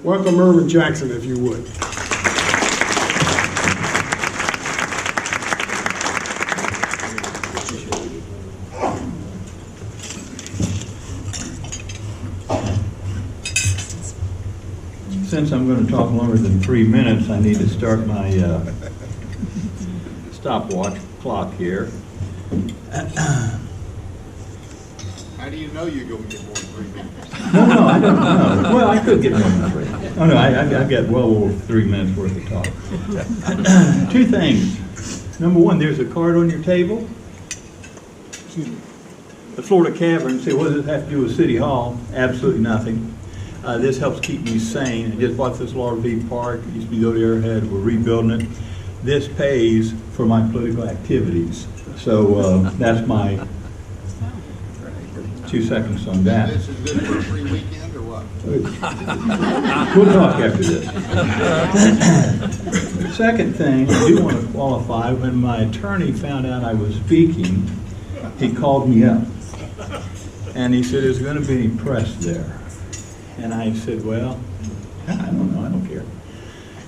Welcome Erwin Jackson, if you would. Since I'm going to talk longer than 3 minutes, I need to start my stopwatch clock here. How do you know you're going to get more than 3 minutes? No, I don't know. Well, I could get more than 3. Oh, no, I've got well over 3 minutes worth of talk. 2 things. Number 1, there's a card on your table. The Florida Cavern. Say, what does it have to do with City Hall? Absolutely nothing. This helps keep me sane. I just bought this RV park. It used to be go to Airhead. We're rebuilding it. This pays for my political activities. So that's my 2 seconds on that. This is good for a free weekend or what? We'll talk after this. Second thing, I do want to qualify. When my attorney found out I was speaking, he called me up. And he said, is there going to be any press there? And I said, well, I don't know, I don't care.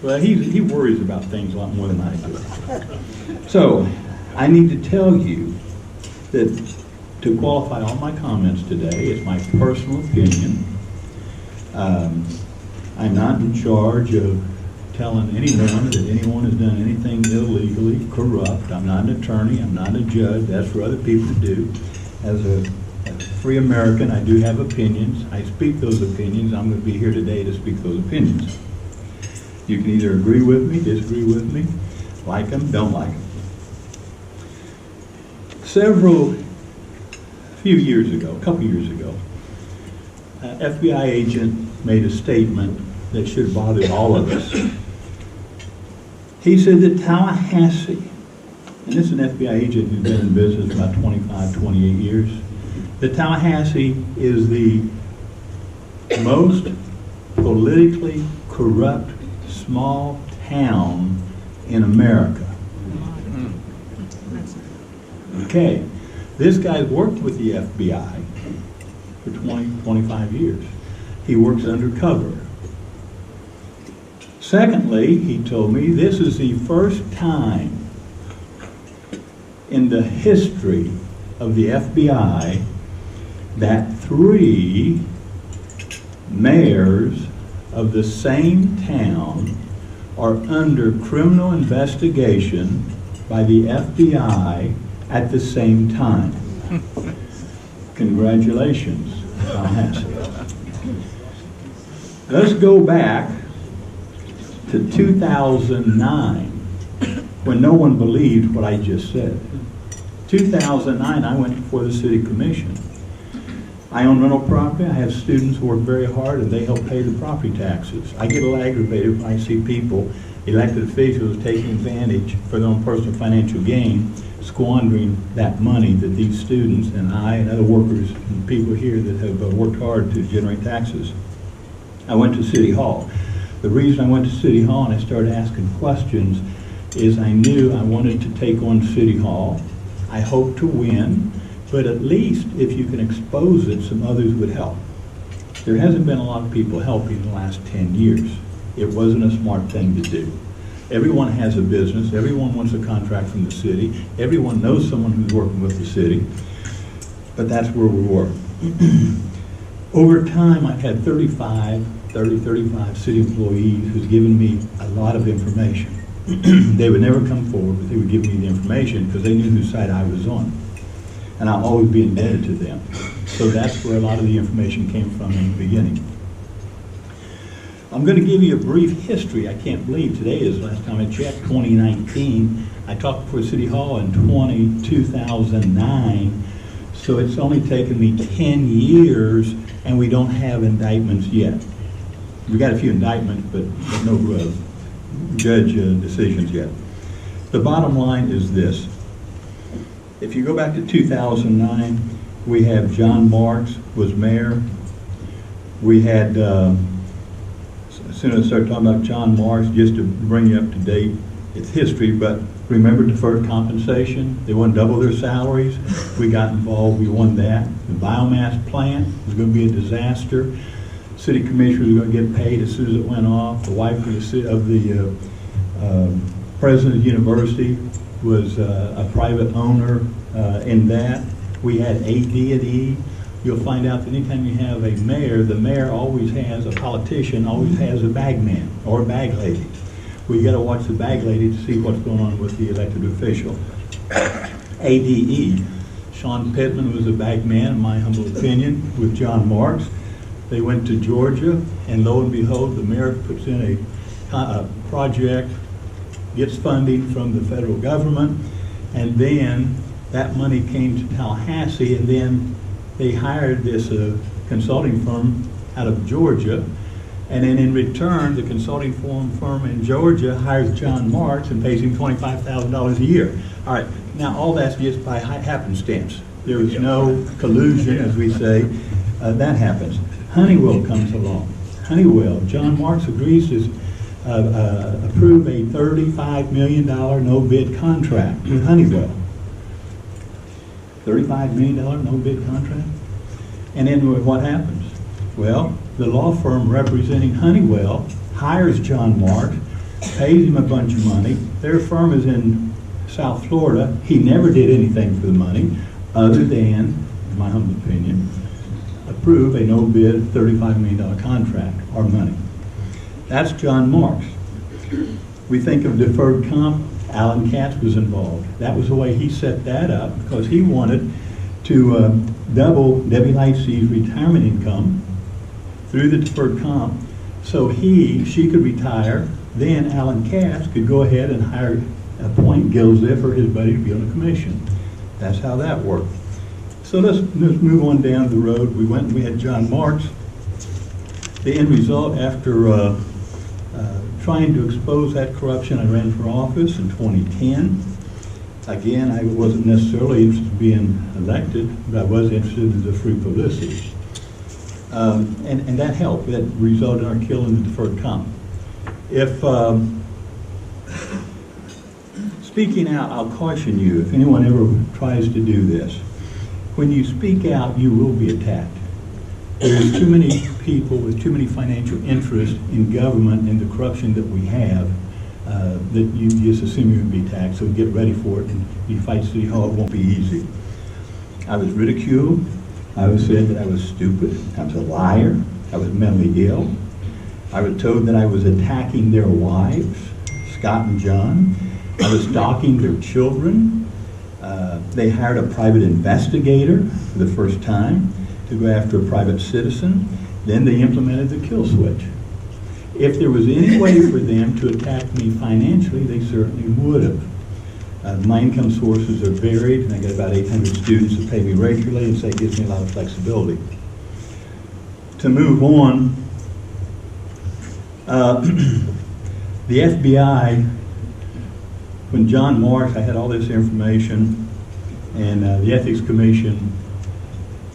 Well, he worries about things a lot more than I do. So, I need to tell you that to qualify all my comments today, it's my personal opinion. I'm not in charge of telling anyone that anyone has done anything illegally corrupt. I'm not an attorney, I'm not a judge, that's for other people to do. As a free American, I do have opinions. I speak those opinions. I'm going to be here today to speak those opinions. You can either agree with me, disagree with me, like them, don't like them. A few years ago, a couple years ago, an FBI agent made a statement that should bother all of us. He said that Tallahassee, and this is an FBI agent who's been in business about 25, 28 years, that Tallahassee is the most politically corrupt small town in America. Okay, this guy's worked with the FBI for 20, 25 years. He works undercover. Secondly, he told me this is the first time in the history of the FBI that 3 mayors of the same town are under criminal investigation by the FBI at the same time. Congratulations, Tallahassee. Let's go back to 2009, when no one believed what I just said. 2009, I went before the City Commission. I own rental property. I have students who work very hard and they help pay the property taxes. I get a little aggravated when I see people, elected officials, taking advantage for their own personal financial gain, squandering that money that these students and I and other workers and people here that have worked hard to generate taxes. I went to City Hall. The reason I went to City Hall and I started asking questions is I knew I wanted to take on City Hall. I hoped to win, but at least if you can expose it, some others would help. There hasn't been a lot of people helping in the last 10 years. It wasn't a smart thing to do. Everyone has a business. Everyone wants a contract from the city. Everyone knows someone who's working with the city. But that's where we were. Over time, I've had 35 city employees who's given me a lot of information. They would never come forward, but they would give me the information because they knew whose side I was on. And I'll always be indebted to them. So that's where a lot of the information came from in the beginning. I'm going to give you a brief history. I can't believe today is the last time I checked, 2019. I talked before City Hall in 2009. So it's only taken me 10 years and we don't have indictments yet. We got a few indictments, but no judge decisions yet. The bottom line is this. If you go back to 2009, we have John Marks was mayor. We had, as soon as I start talking about John Marks, just to bring you up to date, it's history, but remember deferred compensation? They want to double their salaries. We got involved, we won that. The biomass plant was going to be a disaster. city commissioner was going to get paid as soon as it went off. The wife of the president of the university was a private owner in that. We had AD&E. You'll find out that anytime you have a mayor, the mayor always has, a politician always has a bag man or a bag lady. We got to watch the bag lady to see what's going on with the elected official. ADE, Sean Pittman was a bag man, in my humble opinion, with John Marks. They went to Georgia, and lo and behold, the mayor puts in a project, gets funding from the federal government, and then that money came to Tallahassee, and then they hired this consulting firm out of Georgia, and then in return, the consulting firm in Georgia hires John Marks and pays him $25,000 a year. All right, now all that's just by happenstance. There was no collusion, as we say. That happens. Honeywell comes along. Honeywell, John Marks agrees to approve a $35 million no-bid contract with Honeywell. $35 million no-bid contract? And then what happens? Well, the law firm representing Honeywell hires John Marks, pays him a bunch of money. Their firm is in South Florida. He never did anything for the money other than, in my humble opinion, approve a no-bid $35 million contract, our money. That's John Marks. We think of deferred comp. Alan Katz was involved. That was the way he set that up, because he wanted to double Debbie Lightsey's retirement income through the deferred comp, so she could retire. Then Alan Katz could go ahead and appoint Gil Ziffer, his buddy, to be on the commission. That's how that worked. So let's move on down the road. We went and we had John Marks. The end result, after trying to expose that corruption, I ran for office in 2010. Again, I wasn't necessarily interested in being elected, but I was interested in the free publicity. And that helped. That resulted in our killing the deferred comp. If speaking out, I'll caution you, if anyone ever tries to do this, when you speak out, you will be attacked. There's too many people with too many financial interests in government and the corruption that we have that you just assume you're going to be attacked, so get ready for it. And you fight City Hall, it won't be easy. I was ridiculed. I was said that I was stupid. I was a liar. I was mentally ill. I was told that I was attacking their wives, Scott and John. I was stalking their children. They hired a private investigator for the first time to go after a private citizen. Then they implemented the kill switch. If there was any way for them to attack me financially, they certainly would have. My income sources are varied, and I get about 800 students that pay me regularly, and so it gives me a lot of flexibility. To move on, the FBI, when John Marks, I had all this information, and the Ethics Commission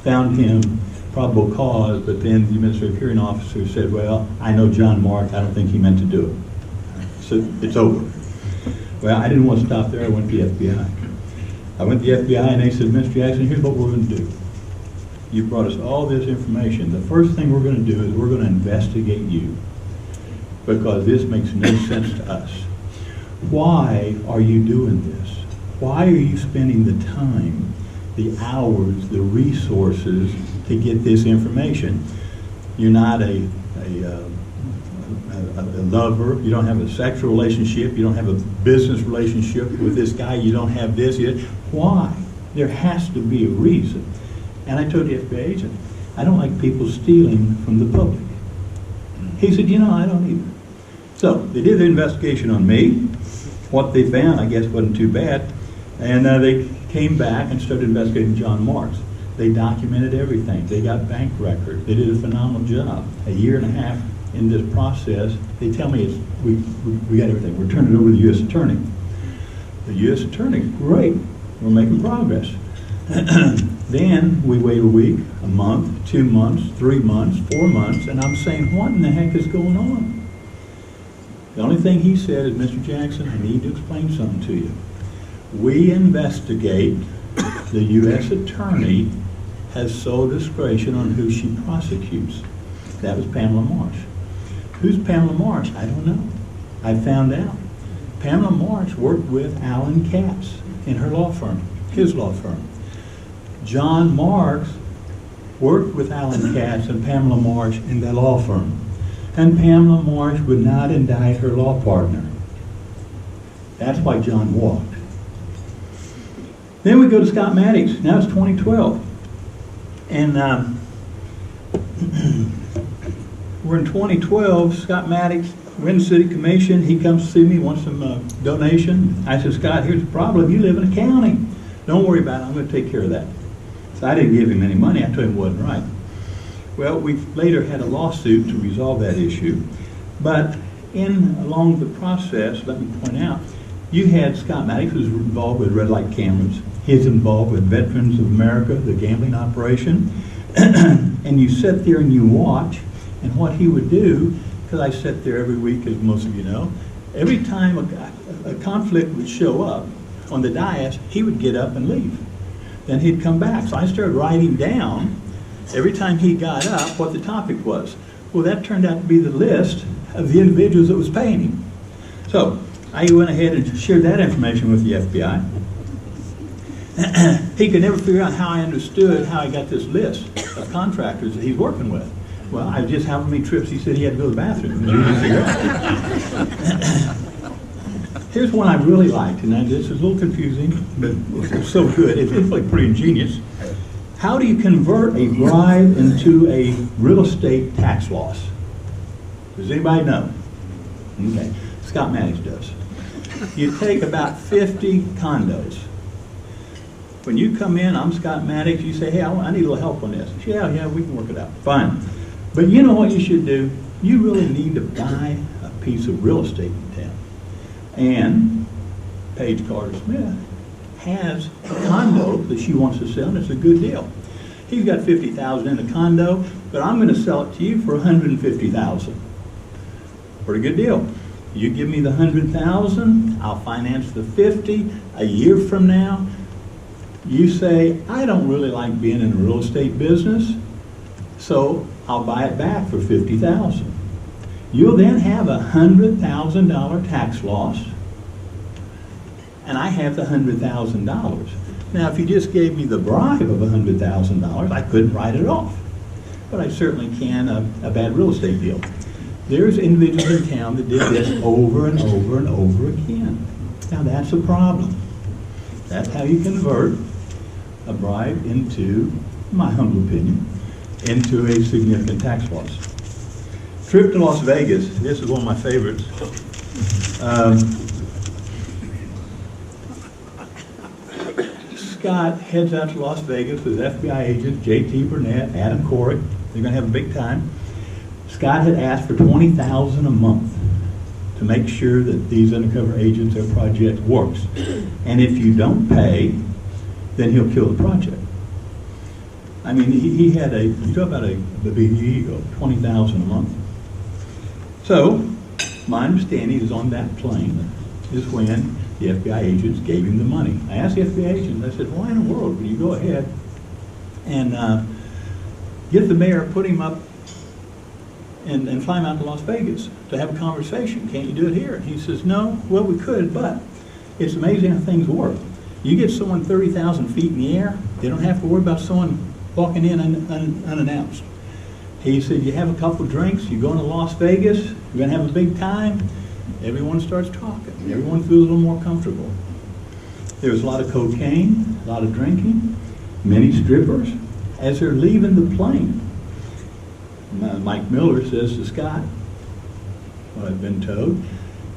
found him probable cause, but then the administrative hearing officer said, well, I know John Marks, I don't think he meant to do it. So it's over. Well, I didn't want to stop there, I went to the FBI. I went to the FBI and they said, Mr. Jackson, here's what we're going to do. You brought us all this information. The first thing we're going to do is we're going to investigate you, because this makes no sense to us. Why are you doing this? Why are you spending the time, the hours, the resources to get this information? You're not a lover, you don't have a sexual relationship, you don't have a business relationship with this guy, you don't have this yet. Why? There has to be a reason. And I told the FBI agent, I don't like people stealing from the public. He said, you know, I don't either. So they did the investigation on me. What they found, I guess, wasn't too bad. And they came back and started investigating John Marks. They documented everything. They got bank records. They did a phenomenal job. A year and a half in this process, they tell me we got everything. We're turning it over to the U.S. Attorney. The U.S. Attorney, great. We're making progress. Then we wait a week, a month, 2 months, 3 months, 4 months, and I'm saying, what in the heck is going on? The only thing he said is, Mr. Jackson, I need to explain something to you. We investigate, the U.S. Attorney has sole discretion on who she prosecutes. That was Pamela Marsh. Who's Pamela Marsh? I don't know. I found out. Pamela Marsh worked with Alan Katz in her law firm, his law firm. John Marks worked with Alan Katz and Pamela Marsh in that law firm. And Pamela Marsh would not indict her law partner. That's why John walked. Then we go to Scott Maddox. Now it's 2012. And we're in 2012. Scott Maddox, we're in the city commission. He comes to see me, wants some donation. I said, Scott, here's the problem. You live in a county. Don't worry about it. I'm going to take care of that. So I didn't give him any money. I told him it wasn't right. Well, we later had a lawsuit to resolve that issue. But along the process, let me point out, you had Scott Maddox, who was involved with red light cameras. He's involved with Veterans of America, the gambling operation. And you sit there and you watch, and what he would do, because I sit there every week, as most of you know, every time a conflict would show up on the dais, he would get up and leave. Then he'd come back. So I started writing down, every time he got up, what the topic was. Well, that turned out to be the list of the individuals that was paying him. So I went ahead and shared that information with the FBI. He could never figure out how I understood how I got this list of contractors that he's working with. Well, I just how many trips he said he had to go to the bathroom. Here's one I really liked, and this is a little confusing, but it's so good. It's like pretty ingenious. How do you convert a bribe into a real estate tax loss? Does anybody know? Okay, Scott Maddox does. You take about 50 condos. When you come in, I'm Scott Maddox, you say, hey, I need a little help on this. Yeah, we can work it out. Fine. But you know what you should do? You really need to buy a piece of real estate in town. And Paige Carter Smith has a condo that she wants to sell, and it's a good deal. He's got $50,000 in a condo, but I'm going to sell it to you for $150,000. Pretty good deal. You give me the $100,000, I'll finance the $50,000. A year from now, you say, I don't really like being in the real estate business, so I'll buy it back for $50,000. You'll then have a $100,000 tax loss, and I have the $100,000. Now, if you just gave me the bribe of $100,000, I couldn't write it off. But I certainly can a bad real estate deal. There's individuals in town that did this over and over and over again. Now, that's a problem. That's how you convert a bribe into, in my humble opinion, into a significant tax loss. Trip to Las Vegas. This is one of my favorites. Scott heads out to Las Vegas with FBI agents, J.T. Burnett, Adam Corrick. They're going to have a big time. Scott had asked for $20,000 a month to make sure that these undercover agents, their project works. And if you don't pay, then he'll kill the project. I mean, he had you talk about a big ego, $20,000 a month. So, my understanding is on that plane is when the FBI agents gave him the money. I asked the FBI agent, I said, why in the world would you go ahead and get the mayor, put him up, and fly him out to Las Vegas to have a conversation? Can't you do it here? And he says, no, well, we could, but it's amazing how things work. You get someone 30,000 feet in the air, they don't have to worry about someone walking in unannounced. He said, you have a couple drinks, you go into Las Vegas, you're going to have a big time, everyone starts talking. Everyone feels a little more comfortable. There's a lot of cocaine, a lot of drinking, many strippers. As they're leaving the plane, Mike Miller says to Scott, what I've been told,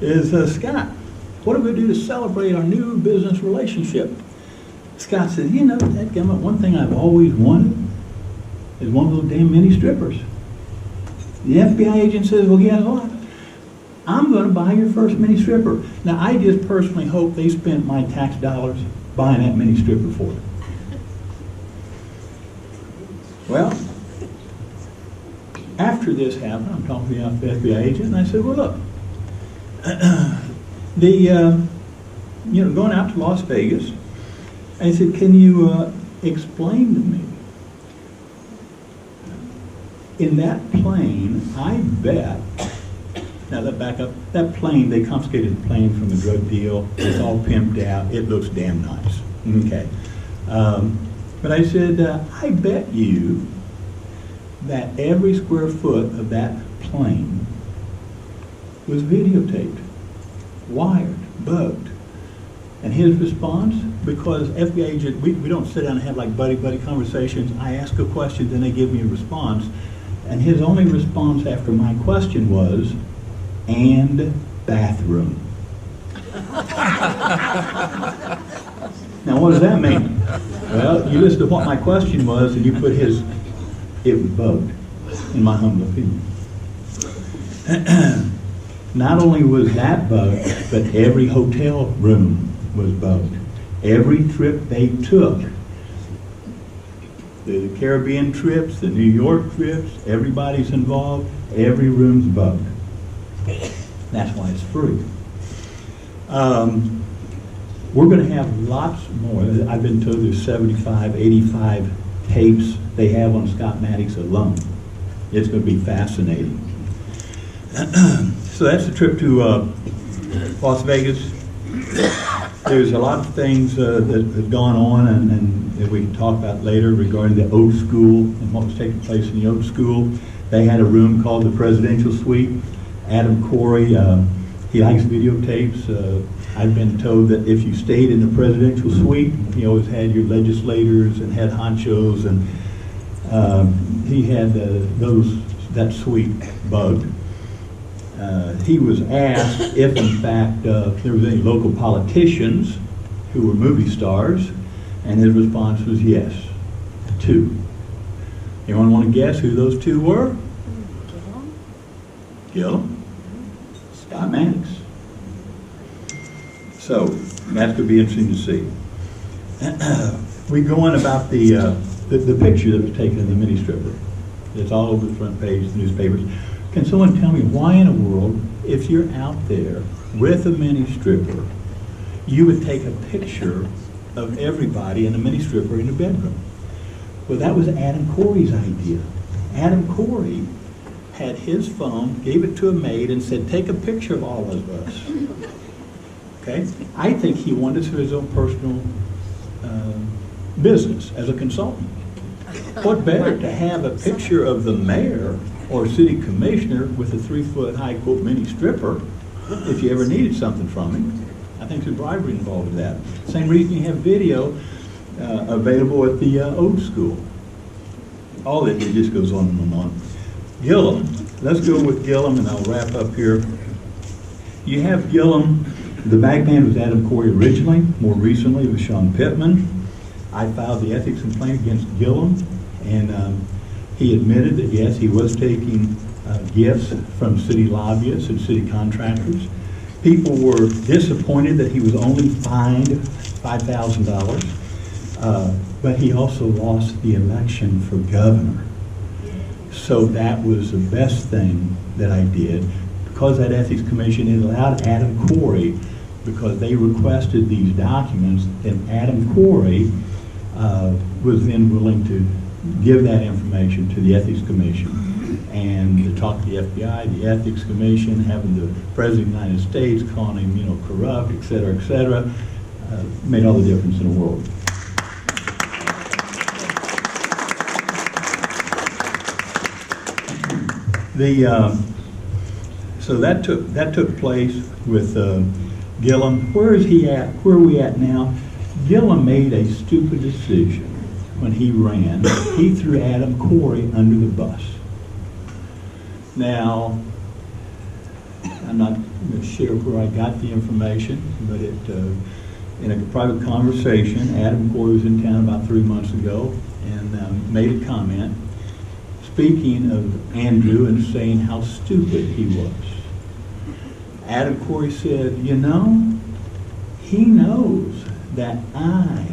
is, Scott, what are we going to do to celebrate our new business relationship? Scott says, you know, one thing I've always wanted is one of those damn mini strippers. The FBI agent says, well, guess what? I'm going to buy your first mini stripper. Now, I just personally hope they spent my tax dollars buying that mini stripper for it. Well, after this happened, I'm talking to the FBI agent, and I said, well, look, going out to Las Vegas, I said, can you explain to me In that plane, I bet, now let back up, that plane, they confiscated the plane from a drug deal. It's all pimped out. It looks damn nice. Okay. But I said, I bet you that every square foot of that plane was videotaped, wired, bugged. And his response, because FBI agent, we don't sit down and have like buddy-buddy conversations. I ask a question, then they give me a response. And his only response after my question was, and bathroom. Now, what does that mean? Well, you listen to what my question was, and you put his, it was bugged, in my humble opinion. Not only was that bugged, but every hotel room was bugged. Every trip they took, the Caribbean trips, the New York trips, everybody's involved, every room's bugged. That's why it's free. We're going to have lots more. I've been told there's 75, 85 tapes they have on Scott Maddox alone. It's going to be fascinating. So that's the trip to Las Vegas. There's a lot of things that have gone on and that we can talk about later regarding the old school and what was taking place in the old school. They had a room called the Presidential Suite. Adam Corey, he likes videotapes. I've been told that if you stayed in the Presidential Suite, he always had your legislators and head honchos, and he had that suite bugged. He was asked if, in fact, there was any local politicians who were movie stars, and his response was yes, 2. Anyone want to guess who those 2 were? Gillum, Scott Maddox. So that's going to be interesting to see. We go on about the picture that was taken of the mini stripper. It's all over the front page of the newspapers. Can someone tell me why in the world, if you're out there with a mini stripper, you would take a picture of everybody in a mini stripper in the bedroom? Well, that was Adam Corey's idea. Adam Corey had his phone, gave it to a maid, and said, take a picture of all of us. Okay? I think he wanted to his own personal business as a consultant. What better to have a picture of the mayor or city commissioner with a 3-foot-high, quote, mini stripper if you ever needed something from him? I think there's bribery involved with that. Same reason you have video available at the old school. All it just goes on and on. Gillum. Let's go with Gillum, and I'll wrap up here. You have Gillum. The bagman was Adam Corey originally. More recently, it was Sean Pittman. I filed the ethics complaint against Gillum, and he admitted that, yes, he was taking gifts from city lobbyists and city contractors. People were disappointed that he was only fined $5,000, but he also lost the election for governor. So that was the best thing that I did. Because that ethics commission, it allowed Adam Corey, because they requested these documents, and Adam Corey was then willing to give that information to the ethics commission, and to talk to the FBI, the ethics commission, having the president of the United States calling him, corrupt, et cetera, made all the difference in the world. So that took place with Gillum. Where is he at? Where are we at now? Gillum made a stupid decision when he ran. He threw Adam Corey under the bus. Now, I'm not going to share where I got the information, but in a private conversation, Adam Corey was in town about 3 months ago and made a comment speaking of Andrew and saying how stupid he was. Adam Corey said, he knows that I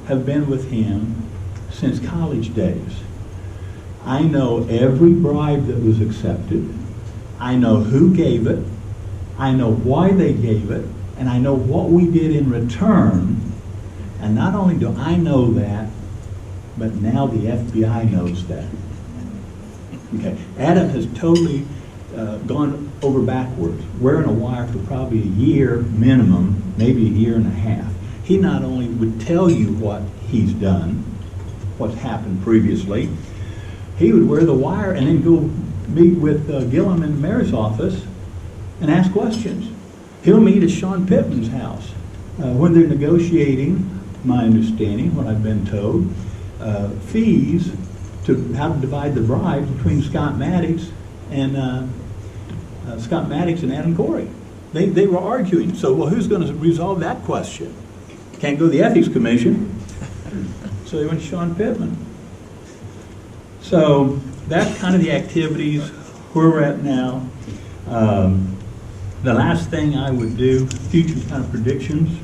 have been with him since college days. I know every bribe that was accepted. I know who gave it. I know why they gave it. And I know what we did in return. And not only do I know that, but now the FBI knows that. Okay, Adam has totally gone over backwards, wearing a wire for probably a year minimum, maybe a year and a half. He not only would tell you what he's done, what's happened previously, he would wear the wire and then go meet with Gillum in the mayor's office and ask questions. He'll meet at Sean Pittman's house when they're negotiating, my understanding, what I've been told, fees to how to divide the bribes between Scott Maddox and Adam Corey. They were arguing. So, well, who's going to resolve that question? Can't go to the Ethics Commission. So they went to Sean Pittman. So that's kind of the activities where we're at now. The last thing I would do, future kind of predictions.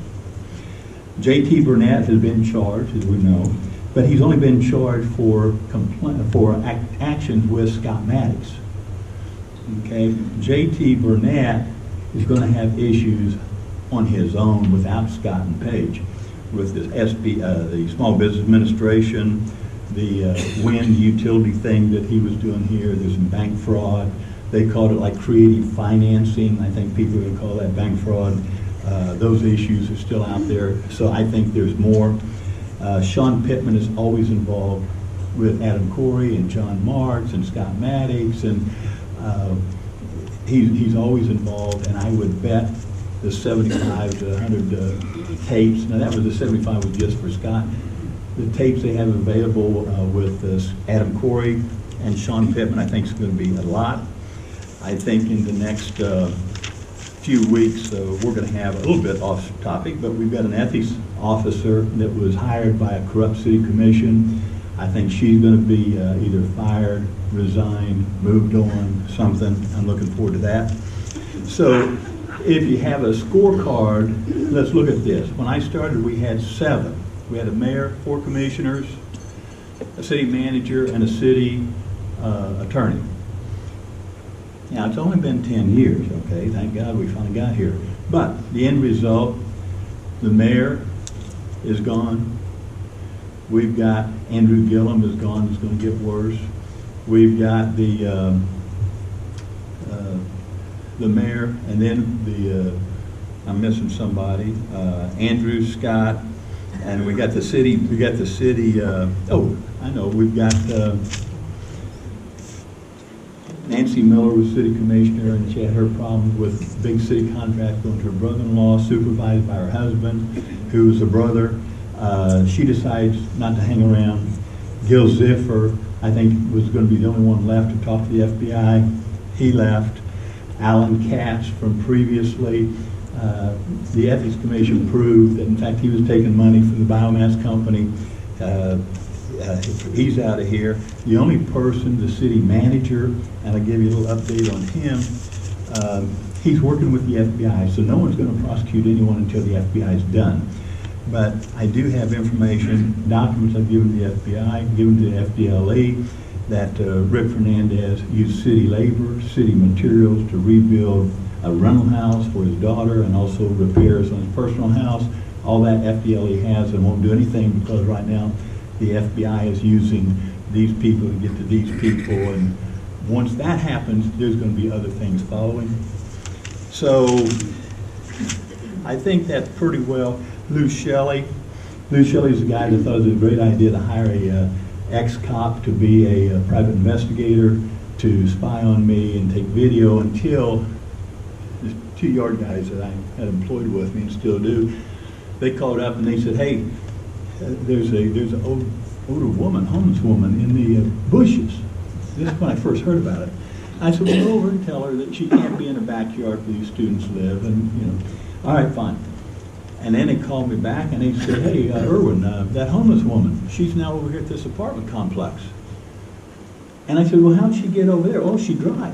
J.T. Burnett has been charged, as we know, but he's only been charged for actions with Scott Maddox. Okay, J.T. Burnett is going to have issues on his own without Scott and Page, with the the Small Business Administration, the wind utility thing that he was doing here. There's some bank fraud. They called it like creative financing. I think people are going to call that bank fraud. Those issues are still out there, so I think there's more. Sean Pittman is always involved with Adam Corey and John Marks and Scott Maddox, and he's always involved, and I would bet the 75 to 100 tapes, now that was the 75 was just for Scott, the tapes they have available with Adam Corey and Sean Pittman, I think is going to be a lot. I think in the next few weeks, we're going to have a little bit off topic, but we've got an ethics officer that was hired by a corrupt city commission. I think she's going to be either fired, resigned, moved on, something. I'm looking forward to that. So if you have a scorecard, let's look at this. When I started, we had 7. We had a mayor, 4 commissioners, a city manager, and a city attorney. Now, it's only been 10 years, okay? Thank God we finally got here. But the end result, the mayor is gone. We've got Andrew Gillum is gone. It's going to get worse. We've got the mayor, and then I'm missing somebody. Andrew Scott, and we got the city. We got the city. Oh, I know. We've got Nancy Miller was city commissioner, and she had her problems with big city contracts going to her brother-in-law, supervised by her husband, who was a brother. She decides not to hang around. Gil Ziffer, I think, was going to be the only one left to talk to the FBI. He left. Alan Katz from previously, the Ethics Commission proved that, in fact, he was taking money from the biomass company. He's out of here. The only person, the city manager, and I'll give you a little update on him, he's working with the FBI, so no one's going to prosecute anyone until the FBI is done. But I do have information, documents I've given to the FBI, given to the FDLE, that Rick Fernandez used city labor, city materials to rebuild a rental house for his daughter and also repairs on his personal house. All that FDLE has and won't do anything because right now the FBI is using these people to get to these people, and once that happens, there's going to be other things following. So I think that's pretty well. Lou Shelley is the guy that thought it was a great idea to hire a ex-cop to be a private investigator to spy on me and take video until the 2 yard guys that I had employed with me and still do, they called up and they said, hey, there's an older woman, homeless woman in the bushes. This is when I first heard about it. I said, well, go over and tell her that she can't be in the backyard where these students live, and all right, fine. And then they called me back and they said, hey, Erwin, that homeless woman, she's now over here at this apartment complex. And I said, well, how'd she get over there? Oh, she drove.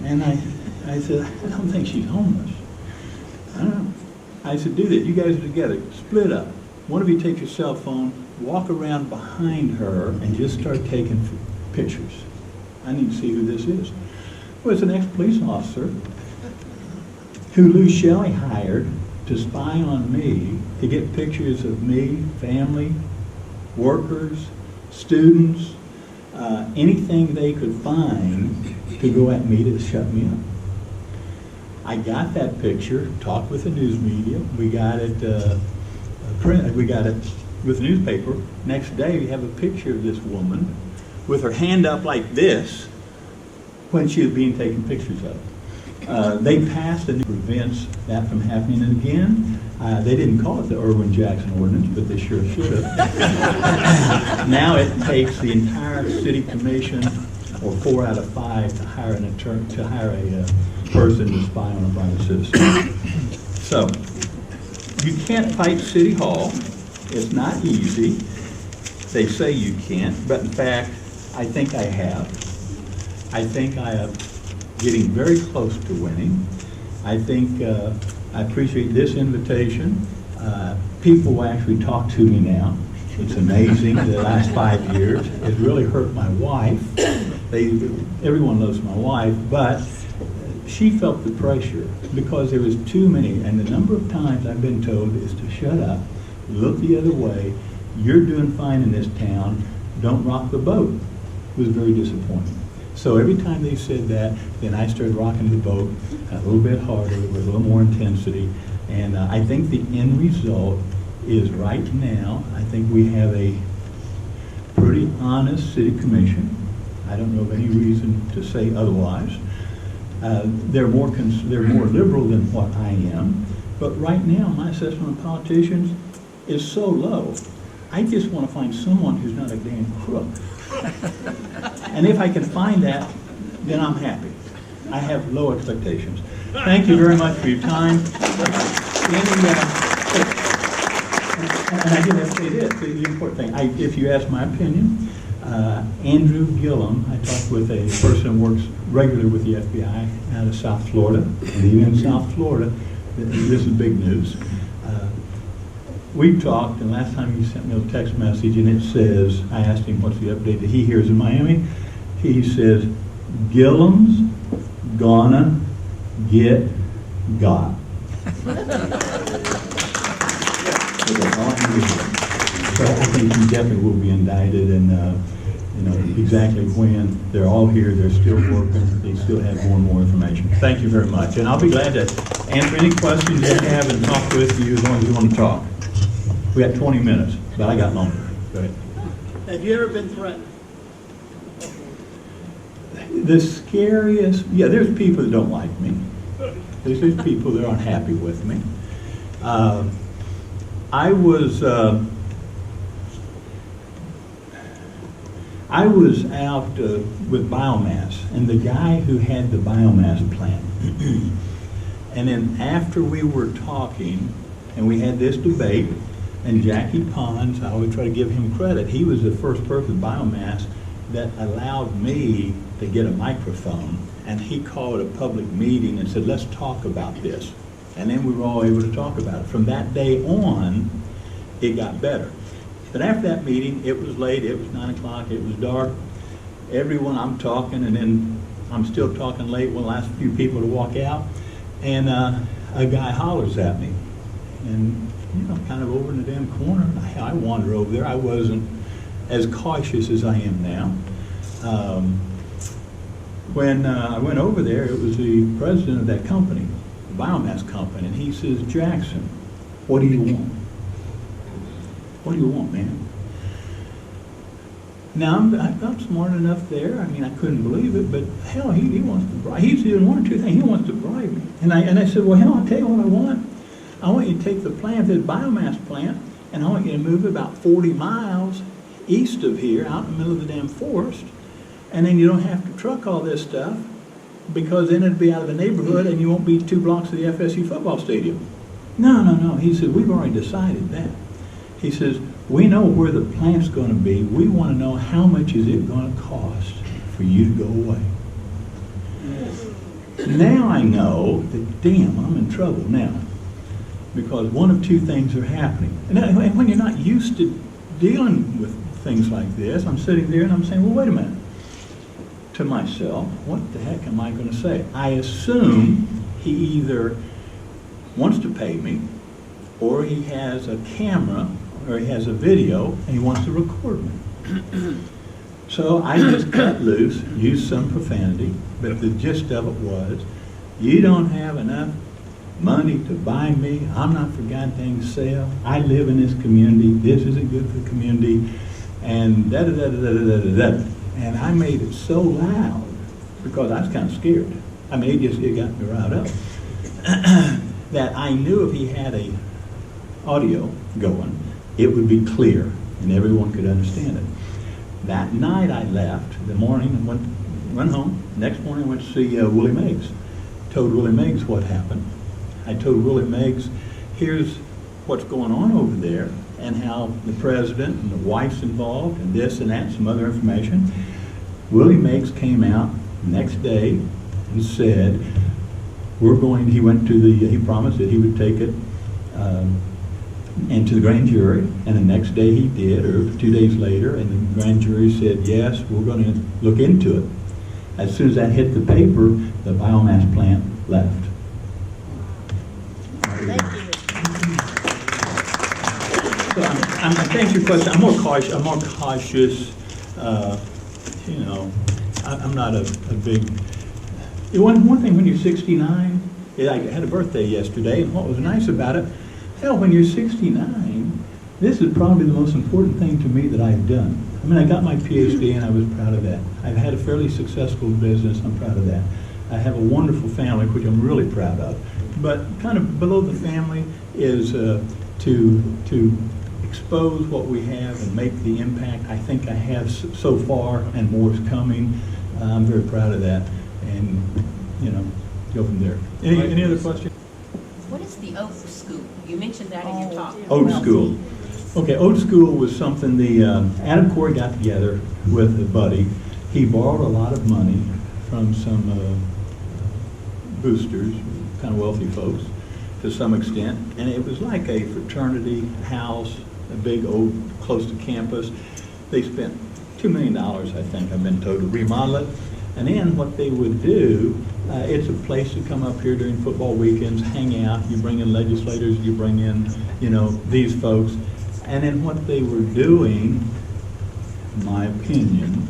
And I said, I don't think she's homeless. I don't know. I said, do that. You guys are together. Split up. One of you take your cell phone, walk around behind her, and just start taking pictures. I need to see who this is. Well, it's an ex-police officer who Lou Shelley hired to spy on me, to get pictures of me, family, workers, students, anything they could find to go at me to shut me up. I got that picture, talked with the news media, we got it we got it with the newspaper. Next day, we have a picture of this woman with her hand up like this when she was being taken pictures of. They passed and prevents that from happening again. They didn't call it the Erwin Jackson ordinance, but they sure should have. Now it takes the entire city commission, or 4 out of 5, to hire an attorney, to hire a person to spy on a private citizen. So you can't fight City Hall. It's not easy. They say you can't, but in fact, I think I have. I think I am getting very close to winning. I think I appreciate this invitation. People will actually talk to me now. It's amazing. The last 5 years, it really hurt my wife. Everyone loves my wife, but she felt the pressure because there was too many, and the number of times I've been told is to shut up, look the other way, you're doing fine in this town, don't rock the boat. It was very disappointing. So every time they said that, then I started rocking the boat a little bit harder, with a little more intensity, and I think the end result is right now, I think we have a pretty honest city commission. I don't know of any reason to say otherwise. They're more liberal than what I am, but right now my assessment of politicians is so low. I just want to find someone who's not a damn crook. And if I can find that, then I'm happy. I have low expectations. Thank you very much for your time. And I did have to say this, the important thing. If you ask my opinion, Andrew Gillum, I talked with a person who works regularly with the FBI out of South Florida, and even in South Florida, this is big news. We talked, and last time he sent me a text message, and it says, I asked him what's the update that he hears in Miami. He says, Gillum's gonna get got. So I think he definitely will be indicted, and exactly when. They're all here, they're still working, they still have more and more information. Thank you very much, and I'll be glad to answer any questions you have and talk with you as long as you want to talk. We got 20 minutes, but I got longer. Go ahead. Have you ever been threatened? The scariest, yeah, there's people that don't like me. There's people that aren't happy with me. I was out with biomass, and the guy who had the biomass plant, and then after we were talking, and we had this debate, and Jackie Pons, I always try to give him credit, he was the first person with biomass that allowed me to get a microphone, and he called a public meeting and said, let's talk about this. And then we were all able to talk about it. From that day on, it got better. But after that meeting, it was late, it was 9 o'clock, it was dark. Everyone, I'm talking, and then I'm still talking late, one of the last few people to walk out, and a guy hollers at me. And, kind of over in the damn corner, I wander over there. I wasn't as cautious as I am now. When I went over there, it was the president of that company, the biomass company, and he says, Jackson, what do you want? What do you want, man? Now, I'm smart enough there. I mean, I couldn't believe it, but hell, he wants to bribe. He's doing one or two things. He wants to bribe me. And I said, well, hell, I'll tell you what I want. I want you to take the plant, the biomass plant, and I want you to move it about 40 miles east of here, out in the middle of the damn forest, and then you don't have to truck all this stuff, because then it'd be out of the neighborhood and you won't be 2 blocks of the FSU football stadium. No. He said, we've already decided that. He says, we know where the plant's going to be. We want to know how much is it going to cost for you to go away. Now I know that, damn, I'm in trouble now. Because one of two things are happening. And when you're not used to dealing with things like this, I'm sitting there and I'm saying, well, wait a minute. To myself, what the heck am I going to say? I assume he either wants to pay me, or he has a camera, or he has a video, and he wants to record me. So I just cut loose, used some profanity, but the gist of it was, you don't have enough money to buy me. I'm not for goddamn sale. I live in this community. This isn't good for the community. And da-da-da-da-da-da-da-da. And I made it so loud because I was kind of scared. I mean, it got me riled up. That I knew if he had a audio going, it would be clear and everyone could understand it. That night I left, the morning, and went home. Next morning I went to see Willie Meigs. Told Willie Meigs what happened. I told Willie Meigs, here's what's going on over there and how the president and the wife's involved and this and that, some other information. Willie Meigs came out the next day and said, he promised that he would take it into the grand jury, and the next day he did, or 2 days later, and the grand jury said, yes, we're going to look into it. As soon as that hit the paper, the biomass plant left. Thank you. So to answer your question, I'm more cautious. I'm not a big. One thing when you're 69, I had a birthday yesterday, and what was nice about it, hell, when you're 69, this is probably the most important thing to me that I've done. I mean, I got my PhD, and I was proud of that. I've had a fairly successful business. I'm proud of that. I have a wonderful family, which I'm really proud of. But kind of below the family is to expose what we have and make the impact I think I have so far, and more is coming. I'm very proud of that, and go from there. Any other questions? What is the Oak School? You mentioned that in your talk. Old School. Okay, Old School was something Adam Corey got together with a buddy. He borrowed a lot of money from some boosters, kind of wealthy folks, to some extent, and it was like a fraternity house, a big old, close to campus. They spent $2 million, I think, I've been told, to remodel it. And then what they would do, it's a place to come up here during football weekends, hang out. You bring in legislators, you bring in, these folks. And then what they were doing, in my opinion,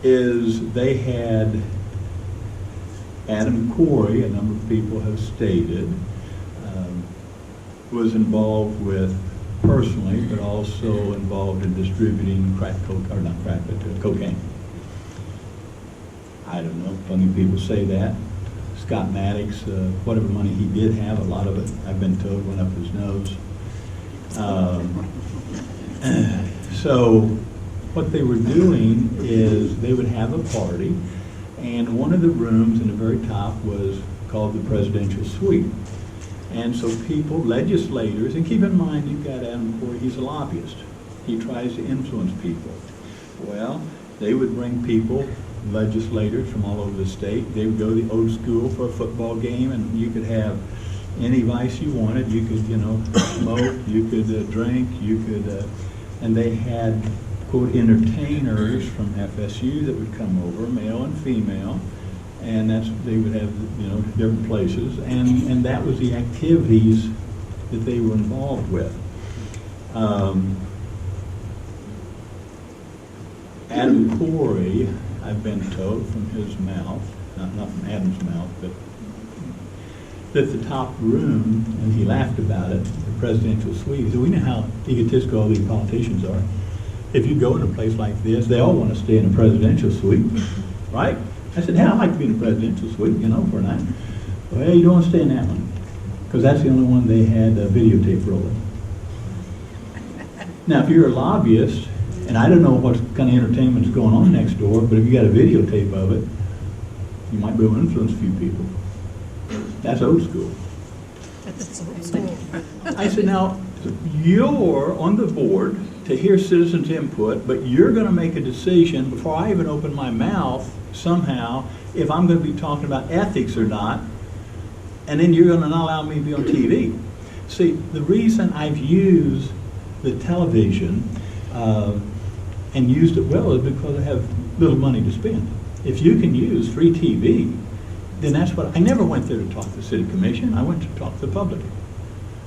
is they had Adam Corey, a number of people have stated, was involved with personally, but also involved in distributing cocaine. I don't know, plenty of people say that. Scott Maddox, whatever money he did have, a lot of it, I've been told, went up his nose. So what they were doing is they would have a party, and one of the rooms in the very top was called the presidential suite. And so people, legislators, and keep in mind, you've got Adam Corey, he's a lobbyist. He tries to influence people. Well, they would bring people, legislators from all over the state. They would go to the Old School for a football game, and you could have any vice you wanted. You could, smoke, you could drink, you could, and they had, quote, entertainers from FSU that would come over, male and female. And they would have, different places, and that was the activities that they were involved with. Adam Corey, I've been told from his mouth, not from Adam's mouth, but that the top room, and he laughed about it, the presidential suite. So we know how egotistical all these politicians are. If you go in a place like this, they all want to stay in a presidential suite, right? I said, I'd like to be in a presidential suite, for a night. Well, you don't want to stay in that one, because that's the only one they had videotape rolling. Now, if you're a lobbyist, and I don't know what kind of entertainment's going on next door, but if you got a videotape of it, you might be able to influence a few people. That's Old School. I said, now, you're on the board to hear citizens' input, but you're going to make a decision before I even open my mouth somehow if I'm going to be talking about ethics or not, and then you're going to not allow me to be on TV. See, the reason I've used the television and used it well is because I have little money to spend. If you can use free TV, then that's what, I never went there to talk to the city commission, I went to talk to the public.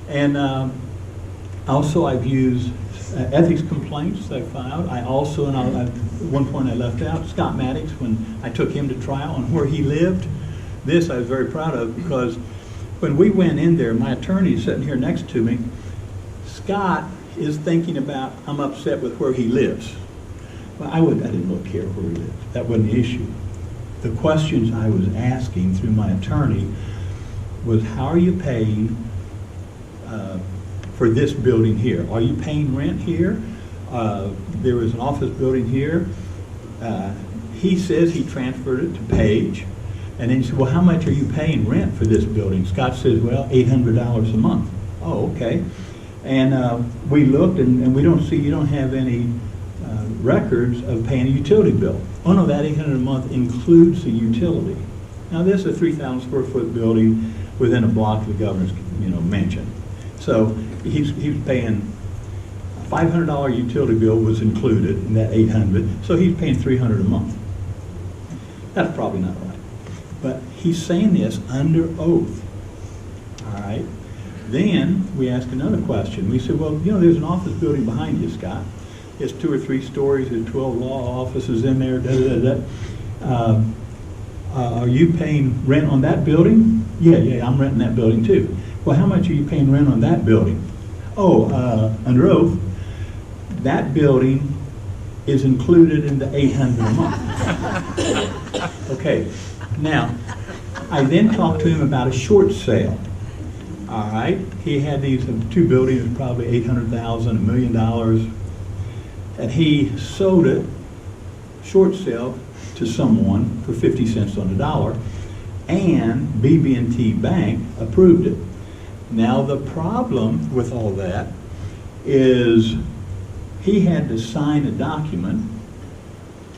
And Also, I've used ethics complaints that I filed. I also, and at one point I left out, Scott Maddox, when I took him to trial on where he lived. This I was very proud of, because when we went in there, my attorney is sitting here next to me. Scott is thinking about, I'm upset with where he lives. Well, I didn't really care where he lived. That wasn't the issue. The questions I was asking through my attorney was, how are you paying for this building here? Are you paying rent here? There was an office building here. He says he transferred it to Page. And then he said, well, how much are you paying rent for this building? Scott says, well, $800 a month. Oh, okay. And we looked, and we don't see, you don't have any records of paying a utility bill. Oh no, that $800 a month includes the utility. Now this is a 3,000 square foot building within a block of the governor's, mansion. So he's paying a $500 utility bill was included in that $800. So he's paying $300 a month. That's probably not right. But he's saying this under oath. All right. Then we asked another question. We said, well, there's an office building behind you, Scott. It's 2 or 3 stories. There's 12 law offices in there. Are you paying rent on that building? Yeah, I'm renting that building too. Well, how much are you paying rent on that building? Oh, under oath, that building is included in the $800 a month. Okay. Now, I then talked to him about a short sale. All right, he had these 2 buildings, probably $800,000, $1 million, and he sold it short sale to someone for 50 cents on the dollar, and BB&T Bank approved it. Now the problem with all that is he had to sign a document,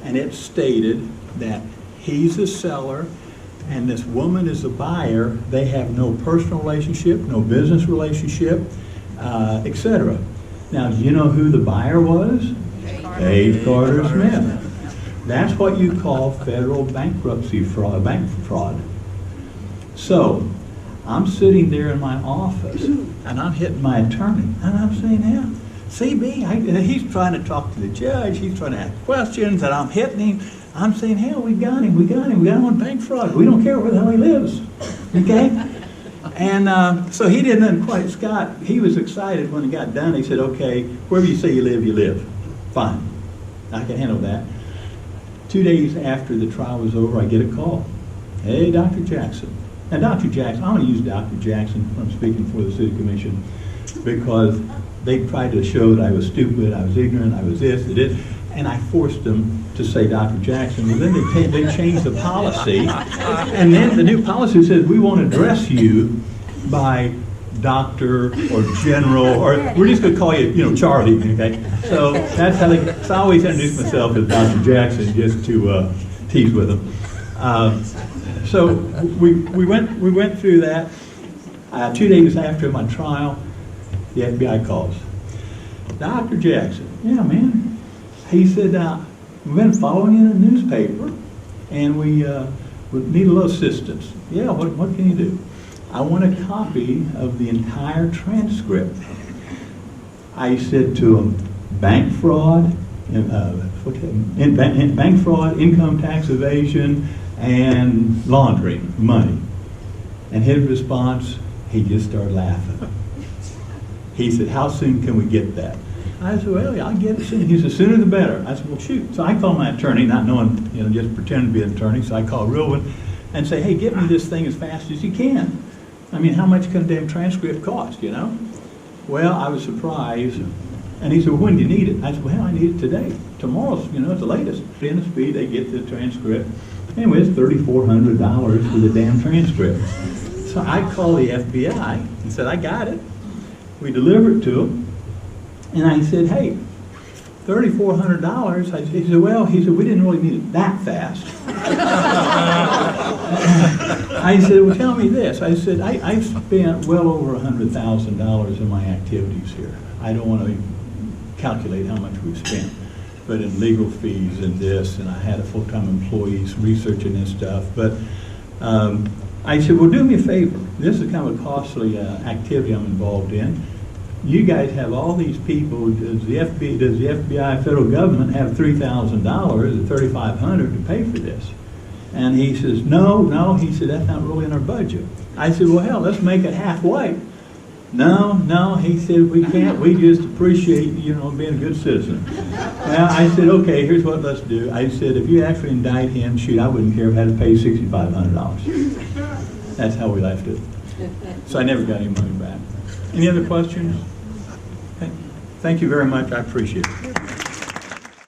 and it stated that he's the seller and this woman is the buyer. They have no personal relationship, no business relationship, etc. Now, do you know who the buyer was? Page Carter Smith. That's what you call federal bankruptcy fraud, bank fraud. So, I'm sitting there in my office, and I'm hitting my attorney, and I'm saying, yeah, CB, he's trying to talk to the judge, he's trying to ask questions, and I'm hitting him. I'm saying, hell, we got him on bank fraud. We don't care where the hell he lives, okay? And so he didn't quite, Scott, he was excited when it got done. He said, okay, wherever you say you live. Fine, I can handle that. 2 days after the trial was over, I get a call. Hey, Dr. Jackson. Now, Dr. Jackson, I'm going to use Dr. Jackson when I'm speaking for the City Commission, because they tried to show that I was stupid, I was ignorant, I was this, and I forced them to say Dr. Jackson. Well, then they changed the policy, and then the new policy says we won't address you by doctor or general, or we're just going to call you, Charlie, okay? So that's how so I always introduce myself as Dr. Jackson just to tease with them. So we went through that. 2 days after my trial, the FBI calls. Dr. Jackson, yeah, man. He said, we've been following you in the newspaper, and we need a little assistance. Yeah, what can you do? I want a copy of the entire transcript. I said to him, bank fraud, bank fraud, income tax evasion, and laundering money. And his response, he just started laughing. He said, how soon can we get that? I said, well, I'll get it soon. He said, sooner the better. I said, well, shoot. So I called my attorney, not knowing, just pretending to be an attorney. So I called Erwin and say, hey, get me this thing as fast as you can. I mean, how much can a damn transcript cost, Well, I was surprised. And he said, well, when do you need it? I said, well, I need it today. Tomorrow's, at the latest. In the speed, they get the transcript. Anyway, it's $3,400 for the damn transcript. So I called the FBI and said, I got it. We delivered it to them. And I said, hey, $3,400. He said, we didn't really need it that fast. I said, well, tell me this. I said, I've spent well over $100,000 in my activities here. I don't want to calculate how much we've spent, but in legal fees and this, and I had a full-time employees researching this stuff. But I said, well, do me a favor. This is kind of a costly activity I'm involved in. you guys have all these people, does the FBI, federal government have $3,000 or $3,500 to pay for this? And he says, no, he said, that's not really in our budget. I said, well, hell, let's make it halfway. No, he said, we can't, we just appreciate, being a good citizen. Well, I said, okay, here's what let's do. I said, if you actually indict him, shoot, I wouldn't care if I had to pay $6,500. That's how we left it. So I never got any money back. Any other questions? Okay. Thank you very much, I appreciate it.